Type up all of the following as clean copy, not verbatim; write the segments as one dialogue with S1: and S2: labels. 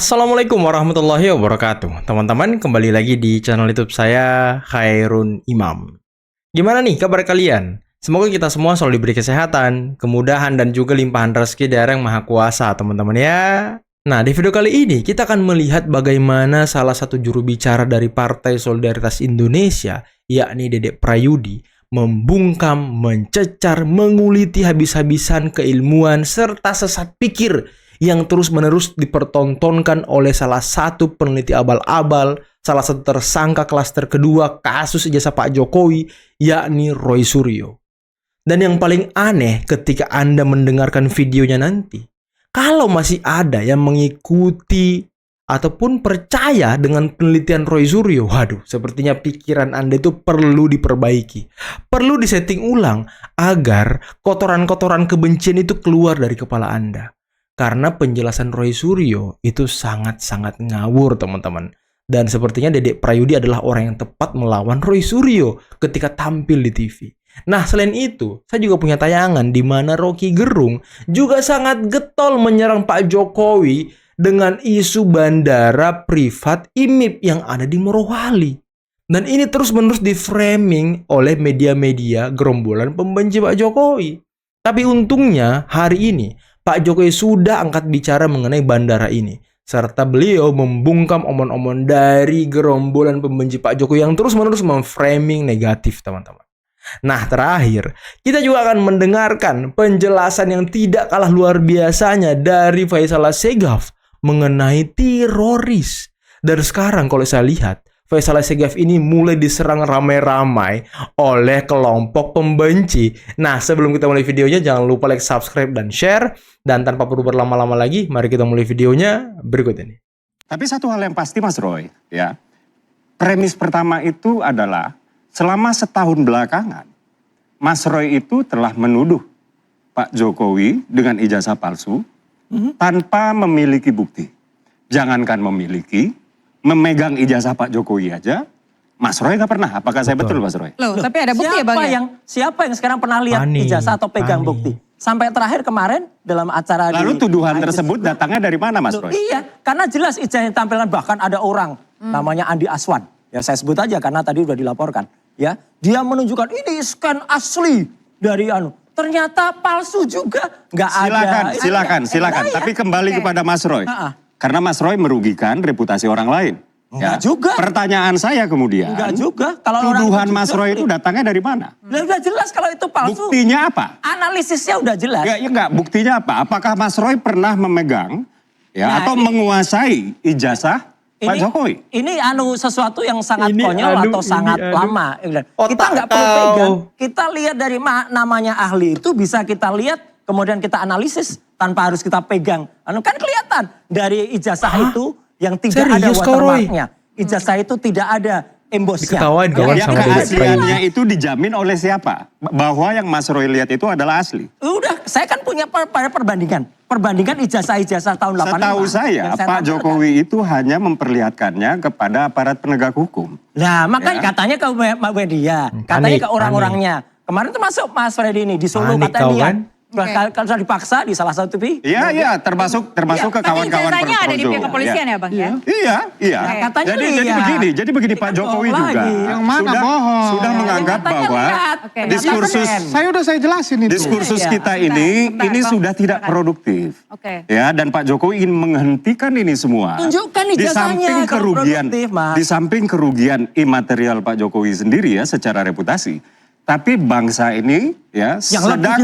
S1: Assalamualaikum warahmatullahi wabarakatuh. Teman-teman, kembali lagi di channel YouTube saya, Khairun Imam. Gimana nih kabar kalian? Semoga kita semua selalu diberi kesehatan, kemudahan, dan juga limpahan rezeki dari Yang Maha Kuasa, teman-teman ya. Nah, di video kali ini kita akan melihat bagaimana salah satu juru bicara dari Partai Solidaritas Indonesia, yakni Dedek Prayudi, membungkam, mencecar, menguliti habis-habisan keilmuan serta sesat pikir yang terus-menerus dipertontonkan oleh salah satu peneliti abal-abal, salah satu tersangka klaster kedua kasus ijazah Pak Jokowi, yakni Roy Suryo. Dan yang paling aneh ketika Anda mendengarkan videonya nanti, kalau masih ada yang mengikuti ataupun percaya dengan penelitian Roy Suryo, waduh, sepertinya pikiran Anda itu perlu diperbaiki. Perlu disetting ulang agar kotoran-kotoran kebencian itu keluar dari kepala Anda. Karena penjelasan Roy Suryo itu sangat-sangat ngawur, teman-teman. Dan sepertinya Dedek Prayudi adalah orang yang tepat melawan Roy Suryo ketika tampil di TV. Nah, selain itu, saya juga punya tayangan di mana Rocky Gerung juga sangat getol menyerang Pak Jokowi dengan isu bandara privat IMIP yang ada di Morowali. Dan ini terus-menerus di-framing oleh media-media gerombolan pembenci Pak Jokowi. Tapi untungnya hari ini Pak Jokowi sudah angkat bicara mengenai bandara ini. Serta beliau membungkam omon-omon dari gerombolan pembenci Pak Jokowi yang terus-menerus memframing negatif, teman-teman. Nah, terakhir, kita juga akan mendengarkan penjelasan yang tidak kalah luar biasanya dari Faisal Assegaf mengenai teroris. Dan sekarang kalau saya lihat, Faisal Assegaf ini mulai diserang ramai-ramai oleh kelompok pembenci. Nah, sebelum kita mulai videonya, jangan lupa like, subscribe, dan share. Dan tanpa perlu berlama-lama lagi, mari kita mulai videonya berikut ini.
S2: Tapi satu hal yang pasti Mas Roy, ya, premis pertama itu adalah selama setahun belakangan, Mas Roy itu telah menuduh Pak Jokowi dengan ijazah palsu tanpa memiliki bukti. Jangankan memiliki, memegang ijazah Pak Jokowi aja, Mas Roy nggak pernah. Apakah saya betul, Mas Roy?
S3: Loh, tapi ada bukti ya Bang ya?
S4: Siapa yang sekarang pernah lihat ijazah atau pegang bukti? Sampai terakhir kemarin dalam acara
S2: lalu tuduhan tersebut datangnya dari mana, Mas Roy?
S4: Iya, karena jelas ijazah yang tampilkan, bahkan ada orang namanya Andi Aswan. Ya saya sebut aja karena tadi udah dilaporkan. Ya, dia menunjukkan ini scan asli dari ternyata palsu juga. Nggak ada.
S2: Silakan. Tapi kembali kepada Mas Roy. Karena Mas Roy merugikan reputasi orang lain.
S4: Enggak juga.
S2: Pertanyaan saya kemudian.
S4: Enggak juga. Kalau
S2: tuduhan Mas Roy itu datangnya dari mana?
S4: Udah jelas kalau itu palsu.
S2: Buktinya apa?
S4: Analisisnya udah jelas.
S2: Ya enggak, buktinya apa? Apakah Mas Roy pernah memegang atau menguasai ijazah Pak Jokowi?
S4: Ini sesuatu yang sangat konyol atau sangat lama. Kita nggak perlu pegang. Kita lihat dari namanya ahli itu bisa kita lihat, kemudian kita analisis tanpa harus kita pegang. Kan kelihatan dari ijazah itu yang tidak ada watermarknya. Ijazah itu tidak ada embosnya.
S1: Diketawain kawan sama Dedek Prayudi.
S2: Itu dijamin oleh siapa? Bahwa yang Mas Roy lihat itu adalah asli.
S4: Udah, saya kan punya perbandingan. Perbandingan ijazah-ijazah tahun 85.
S2: Setahu saya Pak Jokowi itu hanya memperlihatkannya kepada aparat penegak hukum.
S4: Nah, makanya katanya ke media, katanya ke orang-orangnya. Kemarin tuh masuk Mas Freddy ini di Solo, katanya dia. Kalau sudah dipaksa di salah satu TV.
S2: Iya, termasuk ke kawan-kawan
S3: Tapi ijazahnya ada di pihak kepolisian ya Bang ya?
S2: Iya.
S4: Katanya
S2: jadi begini Pak Jokowi juga
S5: yang mana
S2: sudah menganggap bahwa diskursus
S5: saya jelasin itu.
S2: Diskursus kita ini sudah tidak produktif. Ya, dan Pak Jokowi ingin menghentikan ini semua.
S4: Tunjukkan ijazahnya kalau produktif, Mas.
S2: Di samping kerugian imaterial Pak Jokowi sendiri ya secara reputasi. Tapi bangsa ini ya sedang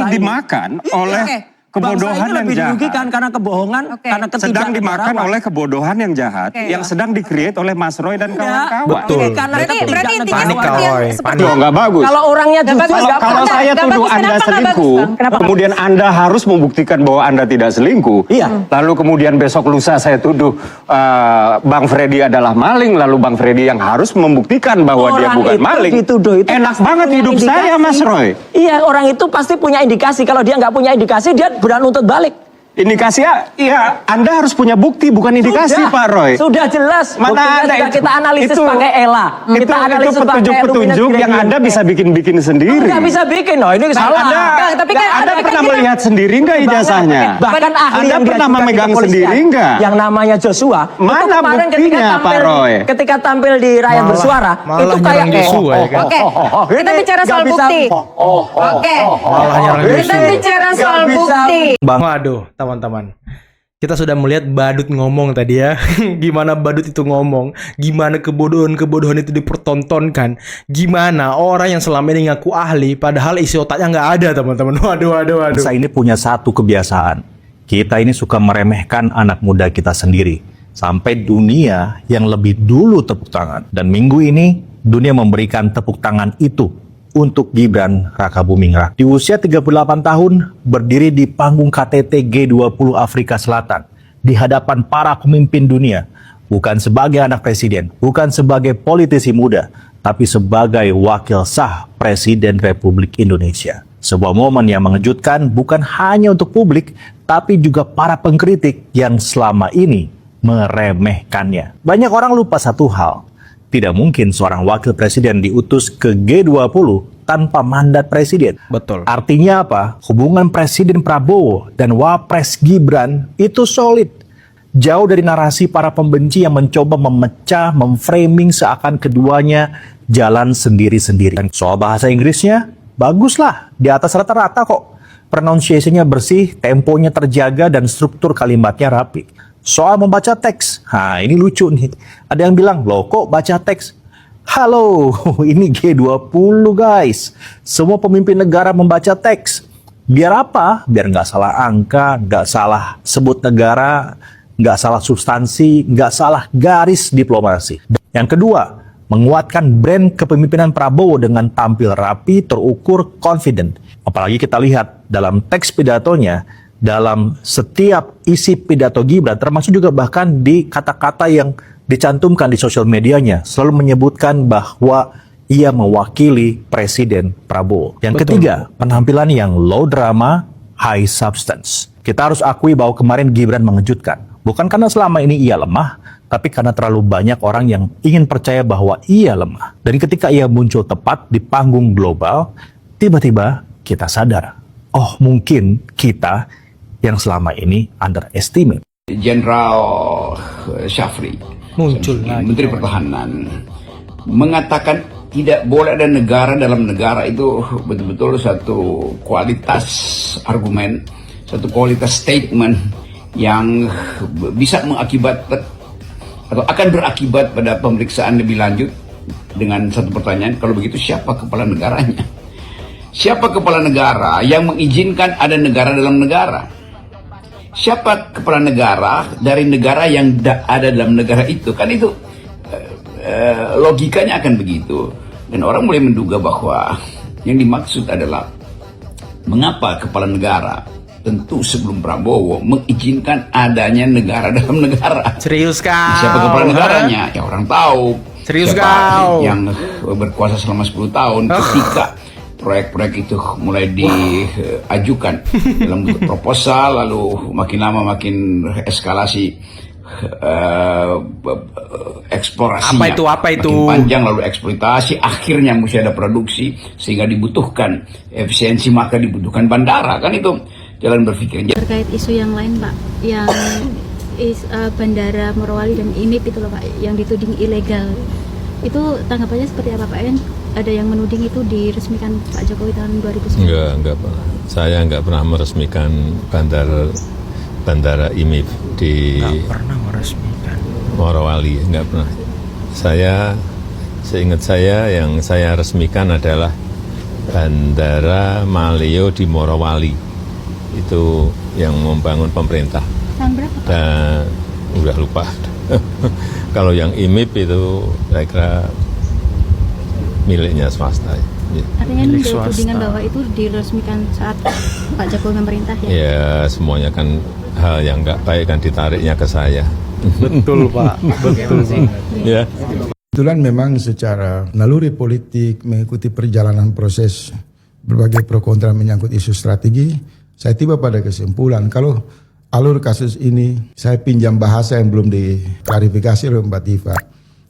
S2: dimakan oleh kebodohan yang jahat.
S4: Dirugikan karena kebohongan, karena
S2: sedang dimakan oleh kebodohan yang jahat yang sedang di-create oleh Mas Roy dan kawan-kawan.
S1: Betul.
S3: Berarti intinya seperti
S2: Loh, nggak bagus.
S4: Kalau orangnya
S2: Kalau saya tuduh Anda selingkuh, kemudian Anda harus membuktikan bahwa Anda tidak selingkuh. Lalu kemudian besok lusa saya tuduh Bang Freddy adalah maling, lalu Bang Freddy yang harus membuktikan bahwa dia bukan maling. Enak banget hidup saya, Mas Roy.
S4: Iya, orang itu pasti punya indikasi. Kalau dia nggak punya indikasi, dia berani nuntut balik.
S2: Indikasi ya Anda harus punya bukti bukan indikasi
S4: Sudah,
S2: Pak Roy.
S4: Sudah jelas.
S2: Mana ada
S4: Buktinya sudah kita analisis pakai ELA. Kita analisis
S2: itu petunjuk-petunjuk yang Anda bisa bikin sendiri.
S4: Enggak bisa bikin loh, ini salah.
S3: Tapi kan
S2: Anda
S3: ada
S2: pernah
S3: kita-
S2: melihat sendiri nggak ijazahnya?
S4: Bahkan ahli
S2: Anda
S4: yang
S2: pernah
S4: diajukan di
S2: memegang
S4: kepolisian,
S2: sendiri nggak?
S4: yang namanya Joshua, itu
S2: Mana
S4: kemarin
S2: buktinya, Pak Roy?
S4: ketika tampil di Rakyat
S1: Malah-
S4: Bersuara,
S1: malah
S4: itu kayak
S1: nyerang Joshua ya kan?
S3: Oke, kita bicara soal bukti. Oke,
S1: Malah nyerang
S3: kita
S1: Joshua.
S3: bicara soal
S4: Nggak bisa.
S3: bukti.
S1: Waduh, teman-teman. Kita sudah melihat Badut ngomong tadi ya. Gimana Badut itu ngomong. Gimana kebodohan-kebodohan itu dipertontonkan. Gimana orang yang selama ini ngaku ahli. Padahal isi otaknya nggak ada teman-teman. Waduh.
S5: Bangsa ini punya satu kebiasaan. Kita ini suka meremehkan anak muda kita sendiri. Sampai dunia yang lebih dulu tepuk tangan. Dan minggu ini dunia memberikan tepuk tangan itu untuk Gibran Rakabuming Raka. Di usia 38 tahun, berdiri di panggung KTT G20 Afrika Selatan, di hadapan para pemimpin dunia, bukan sebagai anak presiden, bukan sebagai politisi muda, tapi sebagai wakil sah Presiden Republik Indonesia. Sebuah momen yang mengejutkan bukan hanya untuk publik, tapi juga para pengkritik yang selama ini meremehkannya. Banyak orang lupa satu hal. Tidak mungkin seorang wakil presiden diutus ke G20 tanpa mandat presiden.
S1: Betul.
S5: Artinya apa? Hubungan Presiden Prabowo dan Wapres Gibran itu solid. Jauh dari narasi para pembenci yang mencoba memecah, memframing seakan keduanya jalan sendiri-sendiri. Dan soal bahasa Inggrisnya, baguslah. Di atas rata-rata kok. Pronunciation-nya bersih, temponya terjaga, dan struktur kalimatnya rapi. Soal membaca teks, ini lucu nih. Ada yang bilang, loh kok baca teks? Halo, ini G20 guys. Semua pemimpin negara membaca teks. Biar apa? Biar nggak salah angka, nggak salah sebut negara, nggak salah substansi, nggak salah garis diplomasi. Yang kedua, menguatkan brand kepemimpinan Prabowo dengan tampil rapi, terukur, confident. Apalagi kita lihat dalam teks pidatonya, dalam setiap isi pidato Gibran, termasuk juga bahkan di kata-kata yang dicantumkan di sosial medianya, selalu menyebutkan bahwa ia mewakili Presiden Prabowo. Yang ketiga, penampilan yang low drama, high substance. Kita harus akui bahwa kemarin Gibran mengejutkan. Bukan karena selama ini ia lemah, tapi karena terlalu banyak orang yang ingin percaya bahwa ia lemah. Dan ketika ia muncul tepat di panggung global, tiba-tiba kita sadar, oh mungkin kita yang selama ini underestimate.
S6: Jenderal Syafri,
S1: Muncul lagi.
S6: Menteri Pertahanan, mengatakan tidak boleh ada negara dalam negara. Itu betul-betul satu kualitas argumen, satu kualitas statement yang bisa mengakibatkan atau akan berakibat pada pemeriksaan lebih lanjut dengan satu pertanyaan, kalau begitu siapa kepala negaranya? Siapa kepala negara yang mengizinkan ada negara dalam negara? Siapa kepala negara dari negara yang ada dalam negara itu? Kan itu logikanya akan begitu. Dan orang mulai menduga bahwa yang dimaksud adalah mengapa kepala negara, tentu sebelum Prabowo, mengizinkan adanya negara dalam negara.
S1: Serius kau?
S6: Siapa kepala negaranya? Ya orang tahu.
S1: Serius
S6: Siapa
S1: kau?
S6: yang berkuasa selama 10 tahun ketika proyek-proyek itu mulai diajukan dalam bentuk proposal, lalu makin lama makin eskalasi eksplorasinya.
S1: Apa itu?
S6: Makin panjang, lalu eksploitasi, akhirnya mesti ada produksi sehingga dibutuhkan efisiensi, maka dibutuhkan bandara. Kan itu jalan berpikirnya.
S7: Terkait isu yang lain Pak, yang bandara Morowali dan IMIP itu loh Pak, yang dituding ilegal. Itu tanggapannya seperti apa Pak? Ada yang menuding itu diresmikan Pak Jokowi tahun 2009?
S8: Enggak pernah. Saya enggak pernah meresmikan bandara IMIF di
S1: Pernah meresmikan.
S8: Morowali, enggak pernah. Seingat saya yang saya resmikan adalah Bandara Maleo di Morowali. Itu yang membangun pemerintah.
S7: Tahun berapa Pak?
S8: Dan udah lupa. Kalau yang IMIP itu saya kira miliknya swasta.
S7: Artinya
S1: Milik
S7: ini
S1: swasta.
S7: tudingan bahwa itu diresmikan saat Pak Jokowi memerintah ya?
S8: Ya semuanya kan hal yang nggak baik kan ditariknya ke saya.
S1: Betul Pak. Betul sih.
S8: Ya.
S9: Kebetulan memang secara naluri politik mengikuti perjalanan proses berbagai pro kontra menyangkut isu strategi, saya tiba pada kesimpulan kalau alur kasus ini, saya pinjam bahasa yang belum diklarifikasi oleh Mbak Tifa.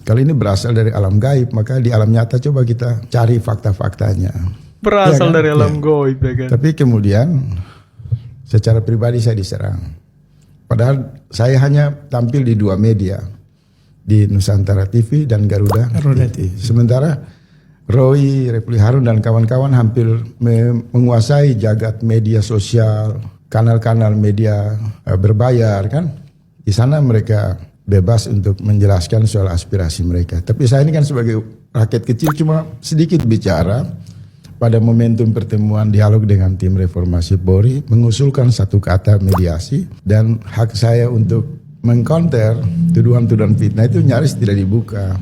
S9: Kalau ini berasal dari alam gaib, maka di alam nyata coba kita cari fakta-faktanya.
S1: Berasal dari alam gaib, ya kan?
S9: Tapi kemudian secara pribadi saya diserang. Padahal saya hanya tampil di 2 media, di Nusantara TV dan Garuda TV. Sementara Roy, Repli Harun dan kawan-kawan hampir menguasai jagat media sosial, kanal-kanal media berbayar kan. Di sana mereka bebas untuk menjelaskan soal aspirasi mereka. Tapi saya ini kan sebagai rakyat kecil cuma sedikit bicara pada momentum pertemuan dialog dengan tim reformasi Polri, mengusulkan satu kata mediasi, dan hak saya untuk mengcounter tuduhan-tuduhan fitnah itu nyaris tidak dibuka.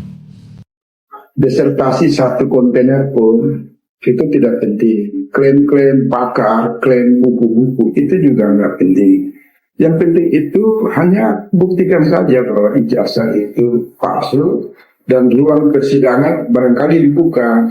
S10: Disertasi satu kontainer pun itu tidak penting. Klaim-klaim pakar, klaim buku-buku itu juga nggak penting. Yang penting itu hanya buktikan saja bahwa ijazah itu palsu dan ruang persidangan barangkali dibuka.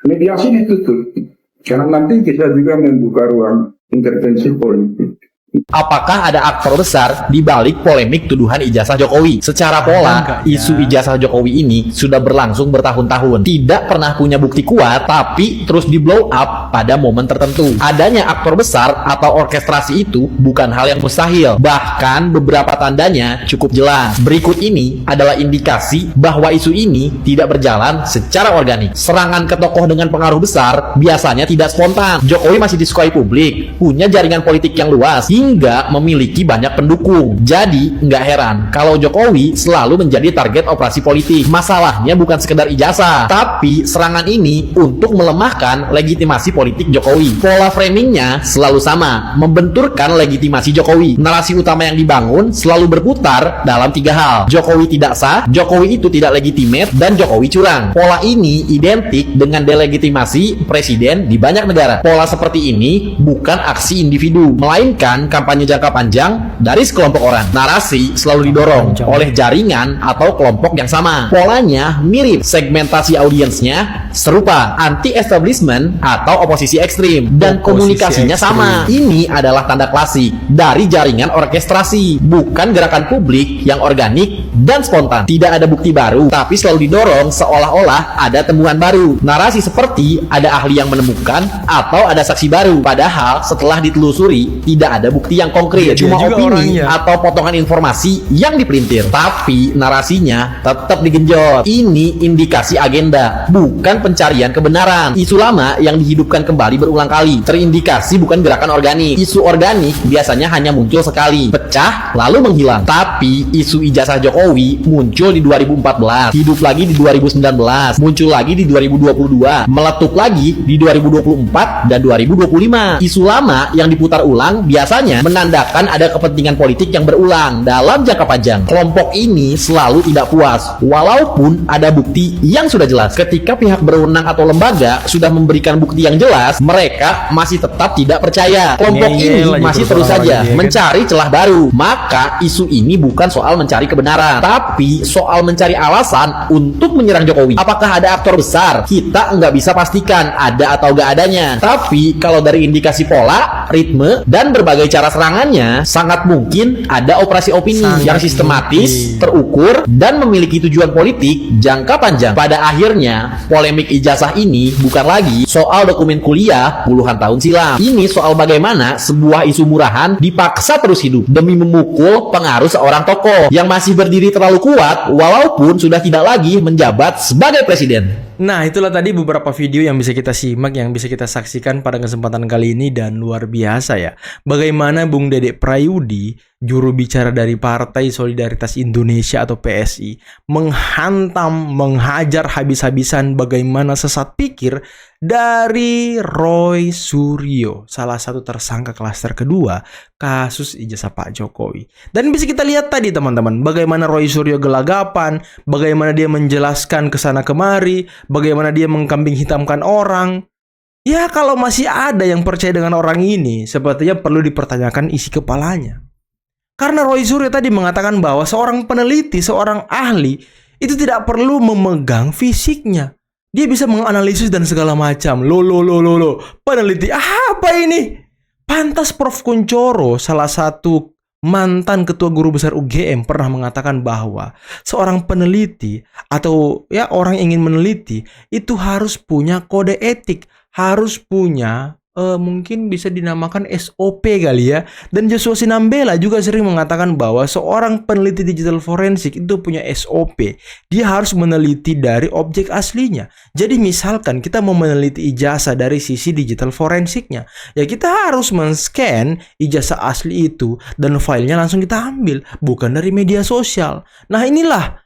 S10: Mediasi ditutup karena nanti kita juga membuka ruang intervensi politik.
S5: Apakah ada aktor besar di balik polemik tuduhan ijazah Jokowi? Secara pola, isu ijazah Jokowi ini sudah berlangsung bertahun-tahun. Tidak pernah punya bukti kuat, tapi terus di blow up pada momen tertentu. Adanya aktor besar atau orkestrasi itu bukan hal yang mustahil. Bahkan beberapa tandanya cukup jelas. Berikut ini adalah indikasi bahwa isu ini tidak berjalan secara organik. Serangan ke tokoh dengan pengaruh besar biasanya tidak spontan. Jokowi masih disukai publik, punya jaringan politik yang luas, hingga memiliki banyak pendukung. Jadi, nggak heran kalau Jokowi selalu menjadi target operasi politik. Masalahnya bukan sekedar ijazah, tapi serangan ini untuk melemahkan legitimasi politik Jokowi. Pola framingnya selalu sama, membenturkan legitimasi Jokowi. Narasi utama yang dibangun selalu berputar dalam 3 hal. Jokowi tidak sah, Jokowi itu tidak legitimate, dan Jokowi curang. Pola ini identik dengan delegitimasi presiden di banyak negara. Pola seperti ini bukan aksi individu, melainkan kampanye jangka panjang dari sekelompok orang. Narasi selalu didorong oleh jaringan atau kelompok yang sama. Polanya mirip, segmentasi audiensnya serupa, anti-establishment atau oposisi ekstrim, dan komunikasinya sama. Ini adalah tanda klasik dari jaringan orkestrasi, bukan gerakan publik yang organik dan spontan. Tidak ada bukti baru, tapi selalu didorong seolah-olah ada temuan baru. Narasi seperti ada ahli yang menemukan atau ada saksi baru, padahal setelah ditelusuri tidak ada bukti yang konkret, cuma opini atau potongan informasi yang dipelintir. Tapi narasinya tetap digenjot. Ini indikasi agenda, bukan pencarian kebenaran. Isu lama yang dihidupkan kembali berulang kali, terindikasi bukan gerakan organik. Isu organik biasanya hanya muncul sekali, pecah lalu menghilang. Tapi isu ijazah Jokowi muncul di 2014, hidup lagi di 2019, muncul lagi di 2022, meletup lagi di 2024 dan 2025. Isu lama yang diputar ulang biasanya menandakan ada kepentingan politik yang berulang dalam jangka panjang. Kelompok ini selalu tidak puas walaupun ada bukti yang sudah jelas. Ketika pihak berwenang atau lembaga sudah memberikan bukti yang jelas, mereka masih tetap tidak percaya. Kelompok ini masih terus saja mencari celah baru. Maka isu ini bukan soal mencari kebenaran, tapi soal mencari alasan untuk menyerang Jokowi. Apakah ada aktor besar? Kita nggak bisa pastikan ada atau nggak adanya. Tapi kalau dari indikasi pola, ritme, dan berbagai cara serangannya, sangat mungkin ada operasi opini yang sistematis, terukur, dan memiliki tujuan politik jangka panjang. Pada akhirnya, polemik ijazah ini bukan lagi soal dokumen kuliah puluhan tahun silam. Ini soal bagaimana sebuah isu murahan dipaksa terus hidup demi memukul pengaruh seorang tokoh yang masih berdiri terlalu kuat walaupun sudah tidak lagi menjabat sebagai presiden.
S1: Nah, itulah tadi beberapa video yang bisa kita simak, yang bisa kita saksikan pada kesempatan kali ini, dan luar biasa ya. Bagaimana Bung Dedek Prayudi, juru bicara dari Partai Solidaritas Indonesia atau PSI, menghantam, menghajar habis-habisan bagaimana sesat pikir dari Roy Suryo, salah satu tersangka klaster kedua kasus ijazah Pak Jokowi. Dan bisa kita lihat tadi teman-teman, bagaimana Roy Suryo gelagapan, bagaimana dia menjelaskan kesana kemari, bagaimana dia mengkambing hitamkan orang. Ya, kalau masih ada yang percaya dengan orang ini, sepertinya perlu dipertanyakan isi kepalanya. Karena Roy Suryo tadi mengatakan bahwa seorang peneliti, seorang ahli, itu tidak perlu memegang fisiknya. Dia bisa menganalisis dan segala macam. Peneliti apa ini? Pantas Prof. Kunchoro, salah satu mantan ketua guru besar UGM, pernah mengatakan bahwa seorang peneliti atau ya orang yang ingin meneliti itu harus punya kode etik, harus punya mungkin bisa dinamakan SOP kali ya. Dan Joshua Sinambela juga sering mengatakan bahwa seorang peneliti digital forensik itu punya SOP. Dia harus meneliti dari objek aslinya. Jadi misalkan kita mau meneliti ijazah dari sisi digital forensiknya, ya kita harus men-scan ijazah asli itu dan filenya langsung kita ambil, bukan dari media sosial. Nah, inilah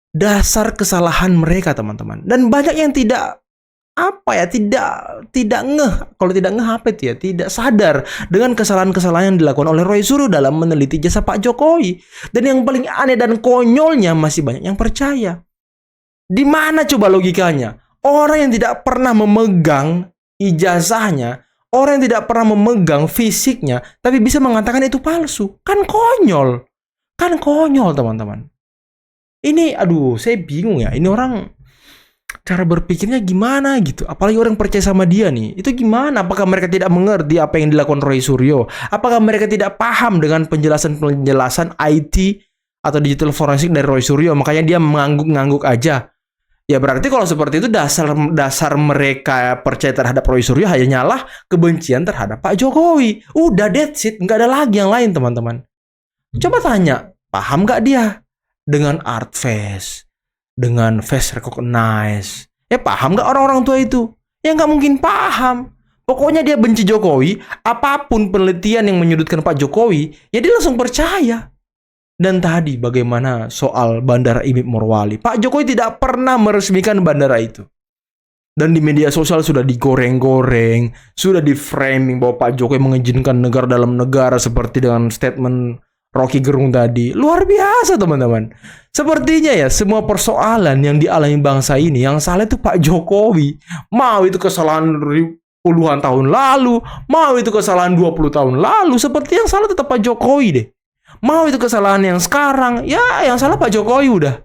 S1: dasar kesalahan mereka, teman-teman. Dan banyak yang tidak ngeh. Kalau tidak ngeh apa itu ya? Tidak sadar dengan kesalahan-kesalahan yang dilakukan oleh Roy Suryo dalam meneliti jasa Pak Jokowi. Dan yang paling aneh dan konyolnya, masih banyak yang percaya. Di mana coba logikanya? Orang yang tidak pernah memegang ijazahnya, orang yang tidak pernah memegang fisiknya, tapi bisa mengatakan itu palsu. Kan konyol. Kan konyol, teman-teman. Ini, aduh, saya bingung ya. Ini orang cara berpikirnya gimana gitu. Apalagi orang percaya sama dia nih. Itu gimana? Apakah mereka tidak mengerti apa yang dilakukan Roy Suryo? Apakah mereka tidak paham dengan penjelasan-penjelasan IT atau digital forensik dari Roy Suryo? Makanya dia mengangguk-ngangguk aja. Ya berarti kalau seperti itu dasar mereka percaya terhadap Roy Suryo hanyalah kebencian terhadap Pak Jokowi. Udah, that's it. Nggak ada lagi yang lain, teman-teman. Coba tanya, paham nggak dia dengan art face? Dengan face recognize. Ya paham gak orang-orang tua itu? Ya gak mungkin paham. Pokoknya dia benci Jokowi. Apapun penelitian yang menyudutkan Pak Jokowi, ya dia langsung percaya. Dan tadi bagaimana soal Bandara Imip Morowali. Pak Jokowi tidak pernah meresmikan bandara itu. Dan di media sosial sudah digoreng-goreng, sudah di-framing bahwa Pak Jokowi mengizinkan negara dalam negara seperti dengan statement Rocky Gerung tadi. Luar biasa, teman-teman. Sepertinya ya semua persoalan yang dialami bangsa ini, yang salah itu Pak Jokowi. Mau itu kesalahan puluhan tahun lalu, mau itu kesalahan 20 tahun lalu, seperti yang salah tetap Pak Jokowi deh. Mau itu kesalahan yang sekarang, ya yang salah Pak Jokowi udah.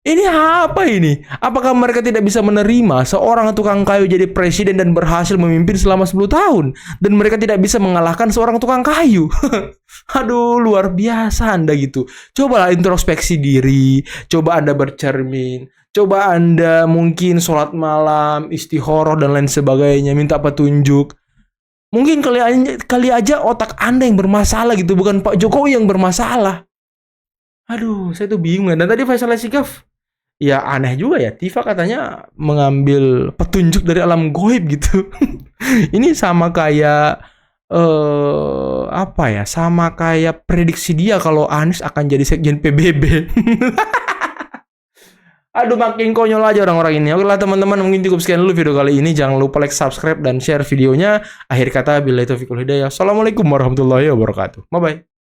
S1: Ini apa ini? Apakah mereka tidak bisa menerima seorang tukang kayu jadi presiden dan berhasil memimpin selama 10 tahun? Dan mereka tidak bisa mengalahkan seorang tukang kayu? Aduh, luar biasa Anda gitu. Cobalah introspeksi diri. Coba Anda bercermin. Coba Anda mungkin sholat malam, istikharah dan lain sebagainya. Minta petunjuk. Mungkin kali aja otak Anda yang bermasalah gitu. Bukan Pak Jokowi yang bermasalah. Aduh, saya tuh bingung. Dan tadi Faisal Asgaf, ya aneh juga ya, Tifa katanya mengambil petunjuk dari alam goib gitu. Ini sama kayak sama kayak prediksi dia kalau Anies akan jadi sekjen PBB. Aduh, makin konyol aja orang-orang ini. Oke lah teman-teman, mungkin cukup sekian dulu video kali ini. Jangan lupa like, subscribe, dan share videonya. Akhir kata, billahi taufiq wal hidayah. Assalamualaikum warahmatullahi wabarakatuh. Bye-bye.